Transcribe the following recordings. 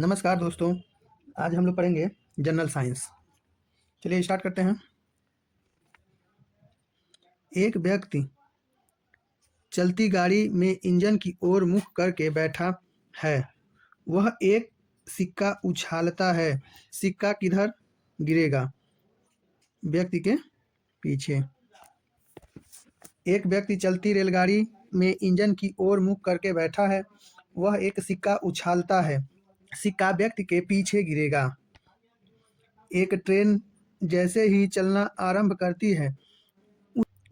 नमस्कार दोस्तों। आज हम लोग पढ़ेंगे जनरल साइंस। चलिए स्टार्ट करते हैं। एक व्यक्ति चलती गाड़ी में इंजन की ओर मुख करके बैठा है। वह एक सिक्का उछालता है। सिक्का किधर गिरेगा? व्यक्ति के पीछे। एक व्यक्ति चलती रेलगाड़ी में इंजन की ओर मुख करके बैठा है। वह एक सिक्का उछालता है। सिक्का व्यक्ति के पीछे गिरेगा। एक ट्रेन जैसे ही चलना आरंभ करती है,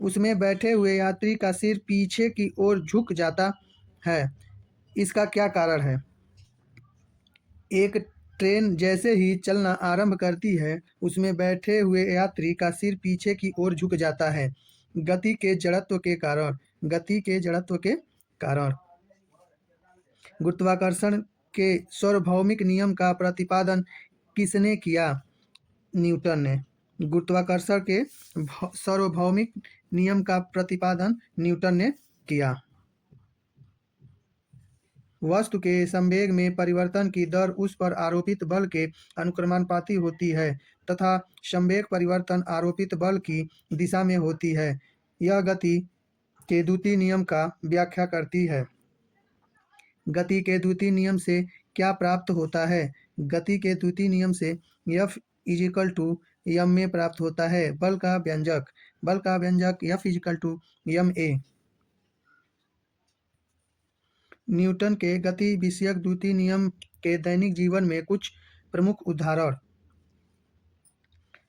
उसमें बैठे हुए यात्री का सिर पीछे की ओर झुक जाता है। इसका क्या कारण है? एक ट्रेन जैसे ही चलना आरंभ करती है, उसमें बैठे हुए यात्री का सिर पीछे की ओर झुक जाता है। गति के जड़त्व के कारण। गति के जड़त्व के कारण। गुरुत्वाकर्षण के सार्वभौमिक नियम का प्रतिपादन किसने किया? न्यूटन ने। गुरुत्वाकर्षण के सार्वभौमिक नियम का प्रतिपादन न्यूटन ने किया। वस्तु के संवेग में परिवर्तन की दर उस पर आरोपित बल के अनुक्रमानुपाती होती है तथा संवेग परिवर्तन आरोपित बल की दिशा में होती है। यह गति के द्वितीय नियम का व्याख्या करती है। गति के द्वितीय नियम से क्या प्राप्त होता है? गति के द्वितीय नियम से F = m में प्राप्त होता है। बल का व्यंजक F = ma। न्यूटन के गति विषयक द्वितीय नियम के दैनिक जीवन में कुछ प्रमुख उदाहरण।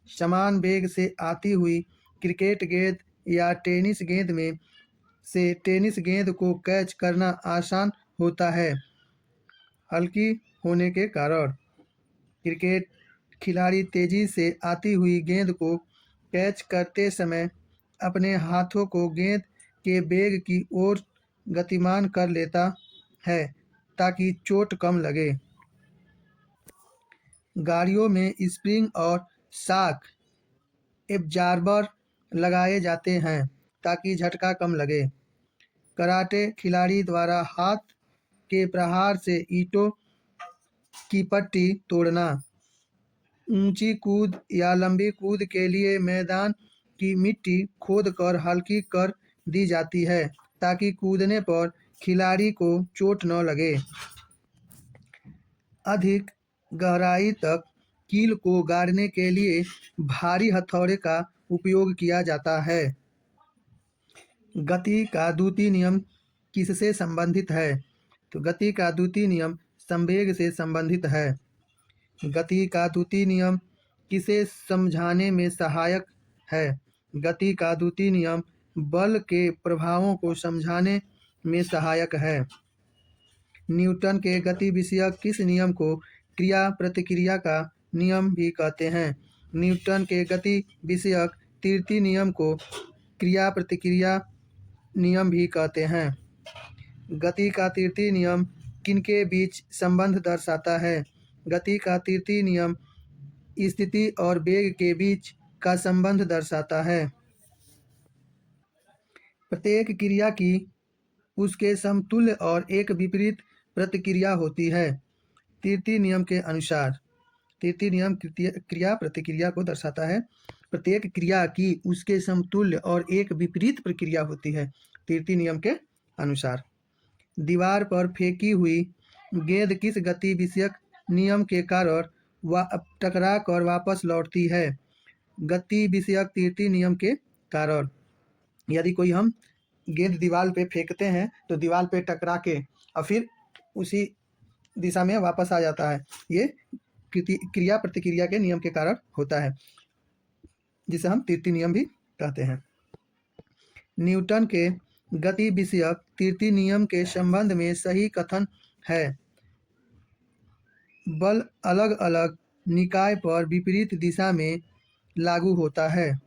समान वेग से आती हुई क्रिकेट गेंद या टेनिस गेंद में से टेनिस गेंद को कैच करना आसान होता है, हल्की होने के कारण। क्रिकेट खिलाड़ी तेजी से आती हुई गेंद को कैच करते समय अपने हाथों को गेंद के वेग की ओर गतिमान कर लेता है ताकि चोट कम लगे। गाड़ियों में स्प्रिंग और शॉक एब्जॉर्बर लगाए जाते हैं ताकि झटका कम लगे। कराटे खिलाड़ी द्वारा हाथ के प्रहार से ईंटों की पट्टी तोड़ना। ऊंची कूद या लंबी कूद के लिए मैदान की मिट्टी खोदकर हल्की कर दी जाती है ताकि कूदने पर खिलाड़ी को चोट न लगे। अधिक गहराई तक कील को गाड़ने के लिए भारी हथौड़े का उपयोग किया जाता है। गति का द्वितीय नियम किससे संबंधित है? तो गति का द्वितीय नियम संवेग से संबंधित है। गति का द्वितीय नियम किसे समझाने में सहायक है? गति का द्वितीय नियम बल के प्रभावों को समझाने में सहायक है। न्यूटन के गति विषयक किस नियम को क्रिया प्रतिक्रिया का नियम भी कहते हैं? न्यूटन के गति विषयक तृतीय नियम को क्रिया प्रतिक्रिया नियम भी कहते हैं। गति का तृतीय नियम किनके बीच संबंध दर्शाता है? गति का तृतीय नियम स्थिति और वेग के बीच का संबंध दर्शाता है। प्रत्येक क्रिया की उसके समतुल्य और एक विपरीत प्रतिक्रिया होती है। तृतीय नियम के अनुसार। तृतीय नियम क्रिया प्रतिक्रिया को दर्शाता है। प्रत्येक क्रिया की उसके समतुल्य और एक विपरीत प्रक्रिया होती है, तृतीय नियम के अनुसार। दीवार पर फेंकी हुई गेंद किस गति विषयक नियम के कारण टकरा कर वापस लौटती है? गति विषयक तृतीय नियम के कारण। यदि कोई हम गेंद दीवार पे फेंकते हैं तो दीवार पे टकरा के और फिर उसी दिशा में वापस आ जाता है। ये क्रिया प्रतिक्रिया के नियम के कारण होता है, जिसे हम तृतीय नियम भी कहते हैं। न्यूटन के गति विषयक तृतीय नियम के संबंध में सही कथन है। बल अलग अलग निकाय पर विपरीत दिशा में लागू होता है।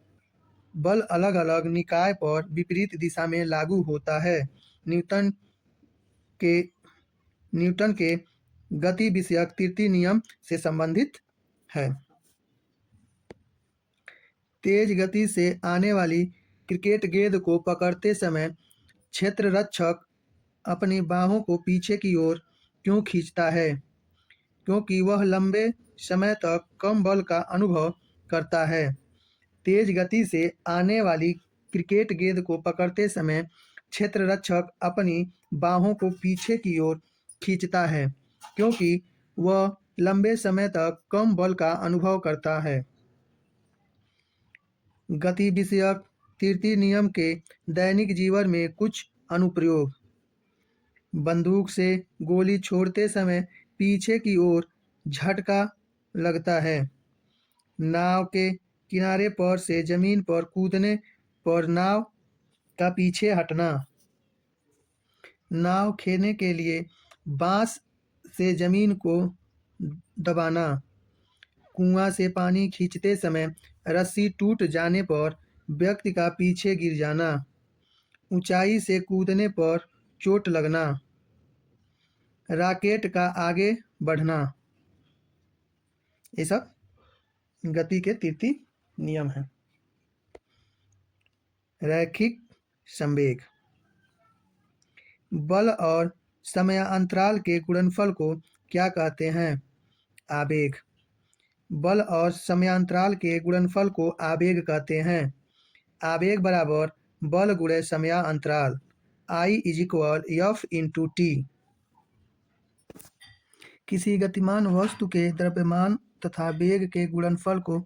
बल अलग अलग निकाय पर विपरीत दिशा में लागू होता है। न्यूटन के गति विषयक तृतीय नियम से संबंधित है। तेज गति से आने वाली क्रिकेट गेंद को पकड़ते समय क्षेत्ररक्षक अपनी बाहों को पीछे की ओर क्यों खींचता है? क्योंकि वह लंबे समय तक कम बल का अनुभव करता है। तेज गति से आने वाली क्रिकेट गेंद को पकड़ते समय क्षेत्ररक्षक अपनी बाहों को पीछे की ओर खींचता है, क्योंकि वह लंबे समय तक कम बल का अनुभव करता है। गति विषयक तृतीय नियम के दैनिक जीवन में कुछ अनुप्रयोग। बंदूक से गोली छोड़ते समय पीछे की ओर झटका लगता है। नाव के किनारे पर से जमीन पर कूदने पर नाव का पीछे हटना। नाव खेने के लिए बांस से जमीन को दबाना। कुआं से पानी खींचते समय रस्सी टूट जाने पर व्यक्ति का पीछे गिर जाना। ऊंचाई से कूदने पर चोट लगना। रॉकेट का आगे बढ़ना। ये सब गति के तृतीय नियम हैं। रैखिक संवेग। बल और समयांतराल के गुणनफल को क्या कहते हैं? आवेग। बल और समयांतराल के गुणनफल को आवेग कहते हैं। आवेग बराबर बल गुणे समयांतराल। I = F/T। किसी गतिमान वस्तु के द्रव्यमान तथा वेग के गुणनफल को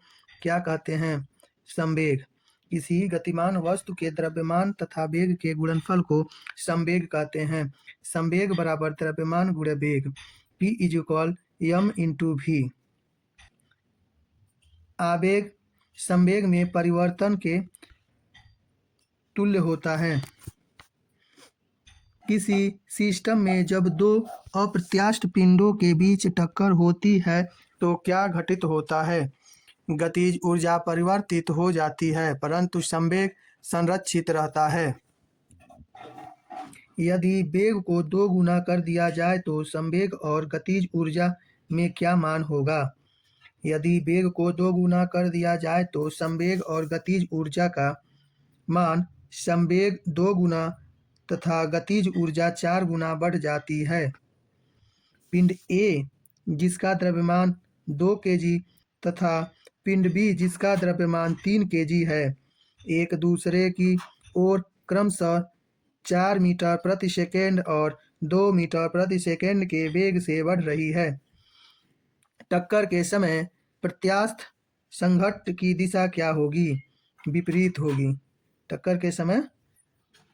क्या कहते हैं? संवेग। किसी गतिमान वस्तु के द्रव्यमान तथा वेग के गुणनफल को संवेग कहते हैं। संवेग बराबर द्रव्यमान गुणे वेग। P = m/v। आवेग संवेग में परिवर्तन के तुल्य होता है। किसी सिस्टम में जब दो अप्रत्यास्थ पिंडों के बीच टक्कर होती है तो क्या घटित होता है? गतिज ऊर्जा परिवर्तित हो जाती है, परंतु संवेग संरक्षित रहता है। यदि वेग को 2 गुना कर दिया जाए तो संवेग और गतिज ऊर्जा में क्या मान होगा? यदि वेग को 2 गुना कर दिया जाए तो संवेग और गतिज ऊर्जा का मान संवेग 2 गुना तथा गतिज ऊर्जा 4 गुना बढ़ जाती है। पिंड ए जिसका द्रव्यमान 2 kg तथा पिंड बी जिसका द्रव्यमान 3 kg है, एक दूसरे की ओर क्रमशः 4 मीटर प्रति सेकेंड और 2 मीटर प्रति सेकेंड के वेग से बढ़ रही है। टक्कर के समय प्रत्यास्थ संघट्ट की दिशा क्या होगी? विपरीत होगी। टक्कर के समय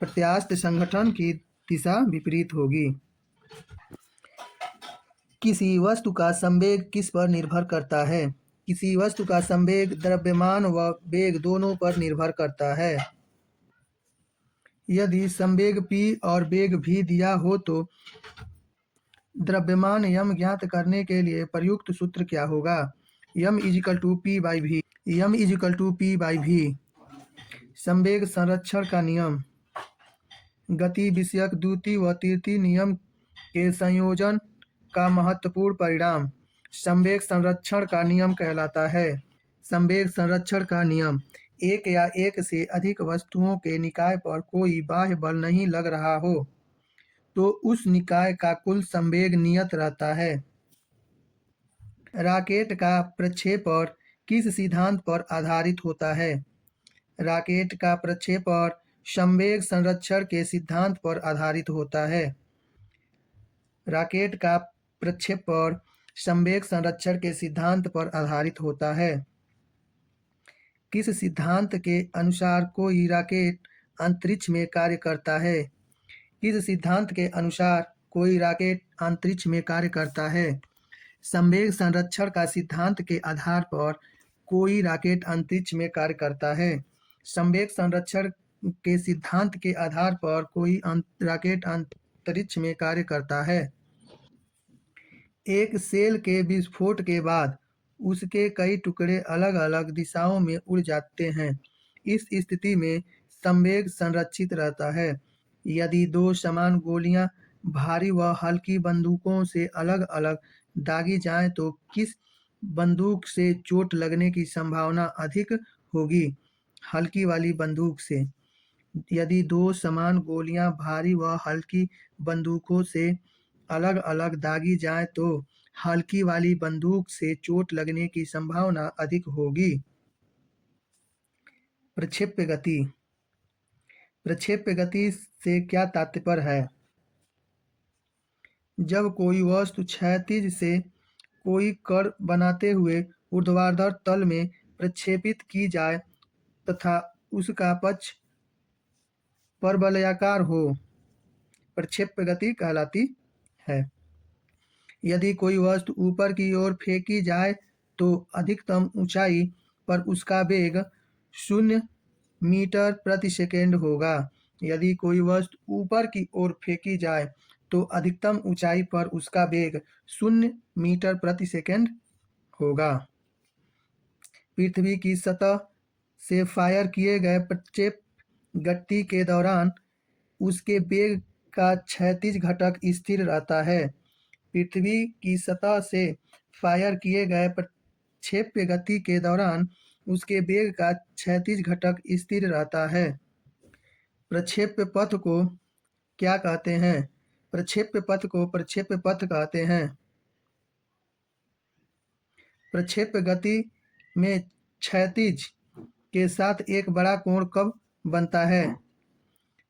प्रत्यास्थ संगठन की दिशा विपरीत होगी। किसी वस्तु का संवेग किस पर निर्भर करता है? किसी वस्तु का संवेग द्रव्यमान व वेग दोनों पर निर्भर करता है। यदि संवेग p और वेग v दिया हो तो द्रव्यमान m ज्ञात करने के लिए प्रयुक्त सूत्र क्या होगा? m = p/v। m = p/v। संवेग संरक्षण का नियम। गति विषयक द्वितीय व तृतीय नियम के संयोजन का महत्वपूर्ण परिणाम संवेग संरक्षण का नियम कहलाता है। संवेग संरक्षण का नियम। एक या एक से अधिक वस्तुओं के निकाय पर कोई बाह्य बल नहीं लग रहा हो तो उस निकाय का कुल संवेग नियत रहता है। रॉकेट का प्रक्षेपण किस सिद्धांत पर आधारित होता है? रॉकेट का प्रक्षेपण संवेग संरक्षण के सिद्धांत पर आधारित होता है। रॉकेट का प्रक्षेपण संवेग संरक्षण के सिद्धांत पर आधारित होता है। किस सिद्धांत के अनुसार कोई रॉकेट अंतरिक्ष में कार्य करता है? किस सिद्धांत के अनुसार कोई रॉकेट अंतरिक्ष में कार्य करता है? संवेग संरक्षण का सिद्धांत के आधार पर कोई रॉकेट अंतरिक्ष में कार्य करता है। संवेग संरक्षण के सिद्धांत के आधार पर कोई रॉकेट अंतरिक्ष में कार्य करता है। एक सेल के विस्फोट के बाद उसके कई टुकड़े अलग अलग दिशाओं में उड़ जाते हैं। इस स्थिति में संवेग संरक्षित रहता है। यदि 2 समान गोलियां भारी व हल्की बंदूकों से अलग अलग दागी जाएं तो किस बंदूक से चोट लगने की संभावना अधिक होगी? हल्की वाली बंदूक से। यदि 2 समान गोलियां भारी व हल्की बंदूकों से अलग अलग दागी जाएं तो हल्की वाली बंदूक से चोट लगने की संभावना अधिक होगी। प्रक्षेप्य गति। प्रक्षेप्य गति से क्या तात्पर्य है? जब कोई वस्तु क्षैतिज से कोई कण बनाते हुए ऊर्ध्वाधर तल में प्रक्षेपित की जाए तथा उसका पक्ष परवलयाकार हो, प्रक्षेप्य गति कहलाती है। यदि कोई वस्तु ऊपर की ओर फेंकी जाए तो अधिकतम ऊंचाई पर उसका वेग 0 मीटर प्रति सेकंड होगा। यदि कोई वस्तु ऊपर की ओर फेंकी जाए तो अधिकतम ऊंचाई पर उसका वेग 0 मीटर प्रति सेकंड होगा। पृथ्वी की सतह से फायर किए गए प्रक्षेप गति के दौरान उसके वेग का क्षैतिज घटक स्थिर रहता है। पृथ्वी की सतह से फायर किए गए प्रक्षेप्य गति के दौरान उसके वेग का क्षैतिज घटक स्थिर रहता है। प्रक्षेप्य पथ को क्या कहते हैं? प्रक्षेप्य पथ को प्रक्षेप्य पथ कहते हैं। प्रक्षेप्य गति में क्षैतिज के साथ एक बड़ा कोण कब बनता है?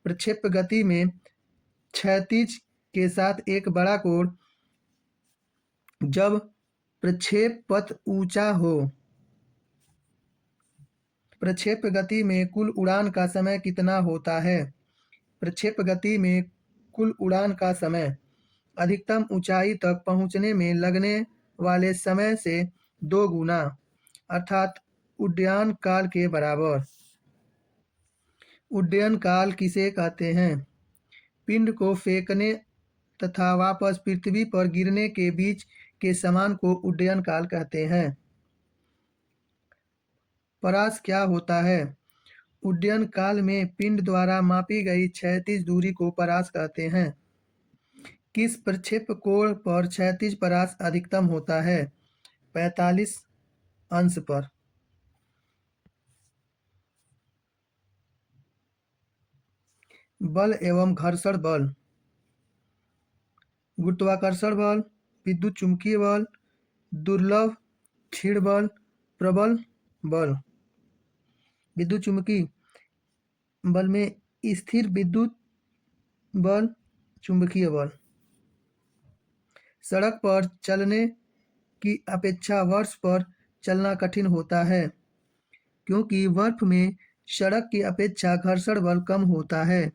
प्रक्षेप्य गति में क्षैतिज के साथ एक बड़ा कोण जब प्रक्षेप पथ ऊंचा हो। प्रक्षेप्य गति में कुल उड़ान का समय कितना होता है? प्रक्षेप्य गति में कुल उड़ान का समय अधिकतम ऊंचाई तक पहुंचने में लगने वाले समय से 2 गुना अर्थात उड्डयन काल के बराबर। उड्डयन काल किसे कहते हैं? पिंड को फेंकने तथा वापस पृथ्वी पर गिरने के बीच के समय को उड्डयन काल कहते हैं। परास क्या होता है? उड्डयन काल में पिंड द्वारा मापी गई क्षैतिज दूरी को परास कहते हैं। किस प्रक्षेप कोण पर क्षैतिज परास अधिकतम होता है? 45 अंश पर। बल एवं घर्षण बल। गुरुत्वाकर्षण बल, विद्युत चुंबकीय बल, दुर्लभ क्षीण बल, प्रबल बल। विद्युत चुंबकीय बल में स्थिर विद्युत बल, चुंबकीय बल। सड़क पर चलने की अपेक्षा बर्फ पर चलना कठिन होता है क्योंकि बर्फ में सड़क की अपेक्षा घर्षण बल कम होता है।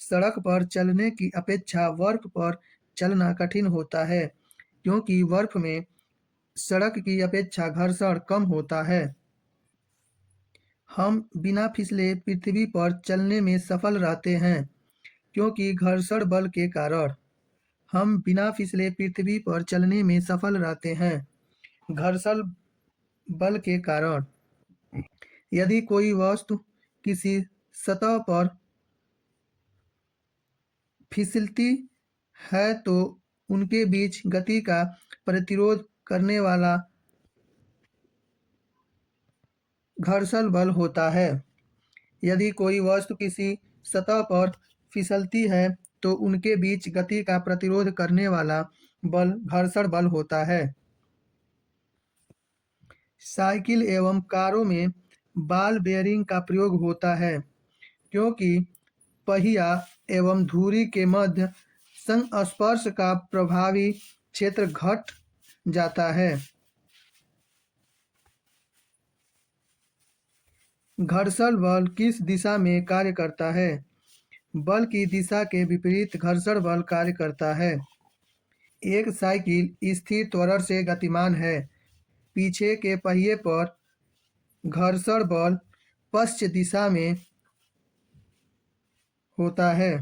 सड़क पर चलने की अपेक्षा बर्फ पर चलना कठिन होता है क्योंकि बर्फ में सड़क की अपेक्षा घर्षण कम होता है। हम बिना फिसले पृथ्वी पर चलने में सफल रहते हैं क्योंकि घर्षण बल के कारण। हम बिना फिसले पृथ्वी पर चलने में सफल रहते हैं घर्षण बल के कारण। यदि कोई वस्तु किसी सतह पर फिसलती है तो उनके बीच गति का प्रतिरोध करने वाला घर्षण बल होता है। यदि कोई वस्तु किसी सतह पर फिसलती है तो उनके बीच गति का प्रतिरोध करने वाला बल घर्षण बल होता है। साइकिल एवं कारों में बॉल बेयरिंग का प्रयोग होता है क्योंकि पहिया एवं धुरी के मध्य संस्पर्श का प्रभावी क्षेत्र घट जाता है। घर्षण बल किस दिशा में कार्य करता है? बल की दिशा के विपरीत घर्षण बल कार्य करता है। एक साइकिल स्थिर त्वरण से गतिमान है। पीछे के पहिए पर घर्षण बल पश्चिम दिशा में होता है।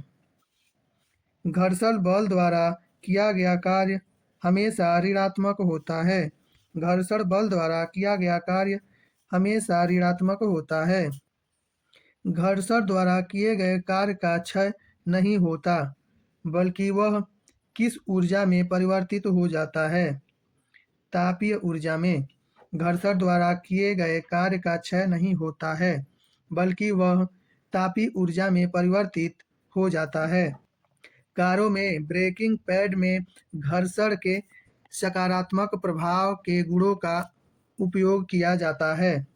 घर्षण बल द्वारा किया गया कार्य हमेशा ऋणात्मक होता है। घर्षण बल द्वारा किया गया कार्य हमेशा ऋणात्मक होता है। घर्षण द्वारा किए गए कार्य का क्षय नहीं होता बल्कि वह किस ऊर्जा में परिवर्तित हो जाता है? तापीय ऊर्जा में। घर्षण द्वारा किए गए कार्य का क्षय नहीं होता है बल्कि वह तापीय ऊर्जा में परिवर्तित हो जाता है। कारों में ब्रेकिंग पैड में घर्षण के सकारात्मक प्रभाव के गुणों का उपयोग किया जाता है।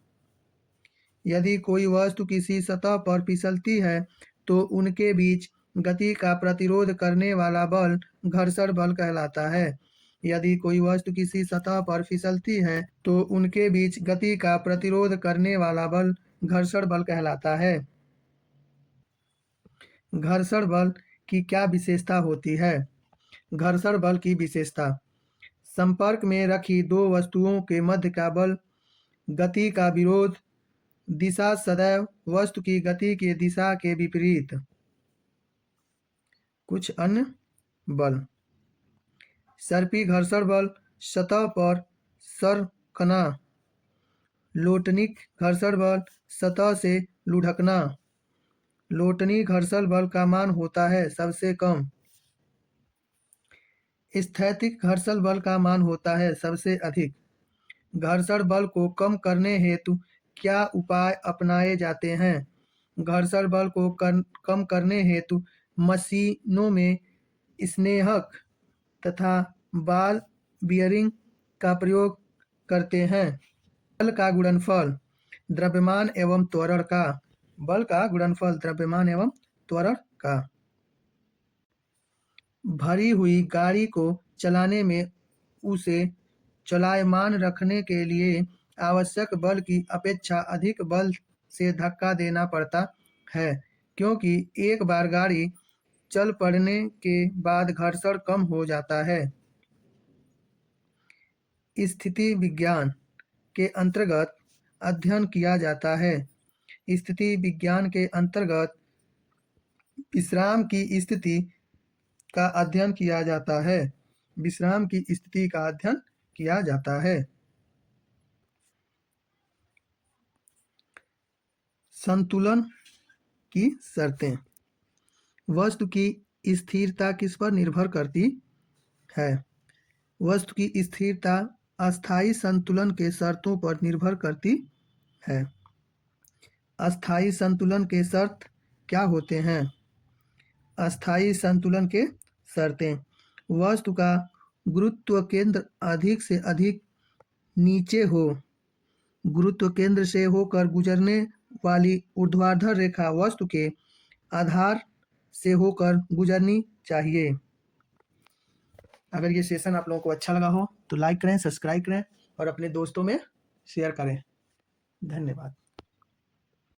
यदि कोई वस्तु किसी सतह पर फिसलती है तो उनके बीच गति का प्रतिरोध करने वाला बल घर्षण बल कहलाता है। यदि कोई वस्तु किसी सतह पर फिसलती है तो उनके बीच गति का प्रतिरोध करने वाला बल घर्षण बल कहलाता है। घर्षण बल की क्या विशेषता होती है? घर्षण बल की विशेषता: संपर्क में रखी दो वस्तुओं के मध्य का बल, गति का विरोध, दिशा सदैव वस्तु की गति की दिशा के विपरीत। कुछ अन्य बल: सर्पी घर्षण बल, सतह पर सरकना। लोटनी घर्षण बल, सतह से लुढ़कना। लोटनी घर्षण बल का मान होता है सबसे कम। स्थैतिक घर्षण बल का मान होता है सबसे अधिक। घर्षण बल को कम करने हेतु क्या उपाय अपनाए जाते हैं? घर्षण बल को कम करने हेतु मशीनों में स्नेहक तथा बॉल बियरिंग का प्रयोग करते हैं। बल का गुणनफल द्रव्यमान एवं त्वरण का। बल का गुणनफल द्रव्यमान एवं त्वरण का। भरी हुई गाड़ी को चलाने में उसे चलायमान रखने के लिए आवश्यक बल की अपेक्षा अधिक बल से धक्का देना पड़ता है, क्योंकि एक बार गाड़ी चल पड़ने के बाद घर्षण कम हो जाता है। स्थिति विज्ञान के अंतर्गत अध्ययन किया जाता है। स्थिति विज्ञान के अंतर्गत विश्राम की स्थिति का अध्ययन किया जाता है। विश्राम की स्थिति का अध्ययन किया जाता है। संतुलन की शर्तें: वस्तु की स्थिरता किस पर निर्भर करती है? वस्तु की स्थिरता अस्थायी संतुलन के शर्तों पर निर्भर करती है। अस्थायी संतुलन के शर्त क्या होते हैं? अस्थायी संतुलन के शर्तें: वस्तु का गुरुत्व केंद्र अधिक से अधिक नीचे हो। गुरुत्व केंद्र से होकर गुजरने वाली ऊर्ध्वाधर रेखा वस्तु के आधार से होकर गुजरनी चाहिए। अगर ये सेशन आप लोगों को अच्छा लगा हो तो लाइक करें, सब्सक्राइब करें और अपने दोस्तों में शेयर करें। धन्यवाद।